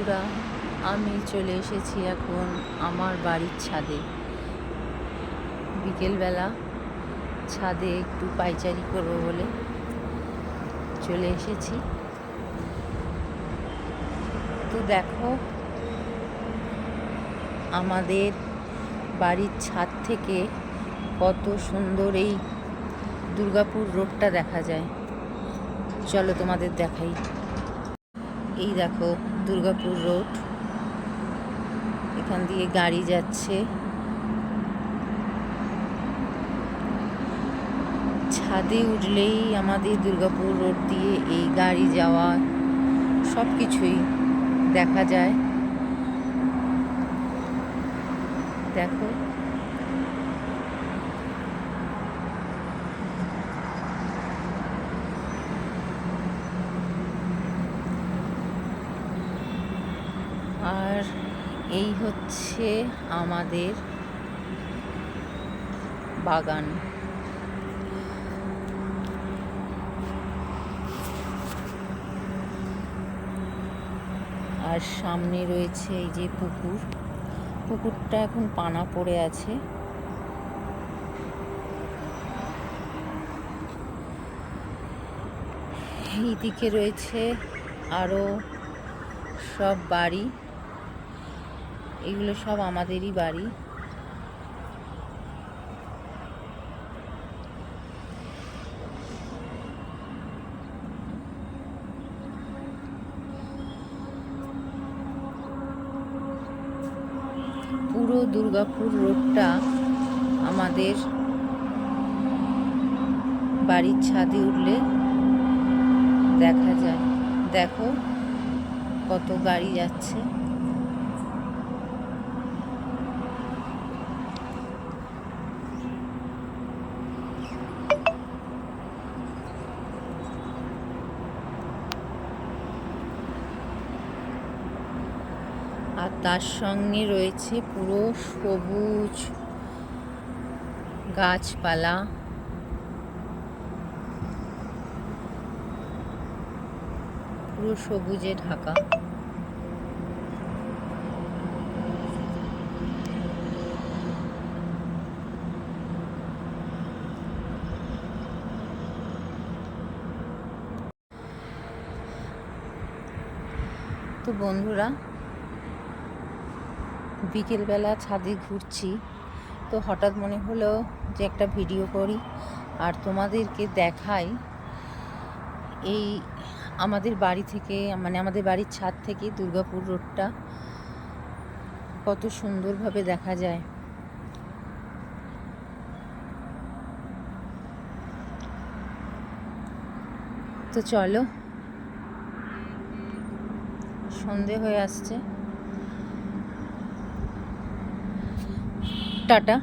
বন্ধুরা, আমি চলে এসেছি এখন আমার বাড়ির ছাদে। বিকেলবেলা ছাদে একটু পায়চারি করবো বলে চলে এসেছি। তো দেখো, আমাদের বাড়ির ছাদ থেকে কত সুন্দর এই দুর্গাপুর রোডটা দেখা যায়। চলো তোমাদের দেখাই। এই দেখো দুর্গাপুর রোড, এখান দিয়ে গাড়ি যাচ্ছে। ছাদে উঠলেই আমাদের দুর্গাপুর রোড দিয়ে এই গাড়ি যাওয়া সব কিছুই দেখা যায়। দেখো, আর এই হচ্ছে আমাদের বাগান। আর সামনে রয়েছে এই যে পুকুরটা এখন পানা পড়ে আছে। এইদিকে রয়েছে আরো সব বাড়ি, এগুলো সব আমাদেরই বাড়ি। পুরো দুর্গাপুর রোডটা আমাদের বাড়ির ছাদে উঠলে দেখা যায়। দেখো কত গাড়ি যাচ্ছে। আর তার সঙ্গে রয়েছে পুরো সবুজ গাছপালা। পুরো সবুজে ঢাকা। তো বন্ধুরা, বিকেলবেলা ছাদে ঘুরছি, তো হঠাৎ মনে হলো যে একটা ভিডিও করি আর তোমাদেরকে দেখাই এই আমাদের বাড়ি থেকে, মানে আমাদের বাড়ির ছাদ থেকে দুর্গাপুর রোডটা কত সুন্দরভাবে দেখা যায়। তো চলো, সন্ধে হয়ে আসছে। টাটা।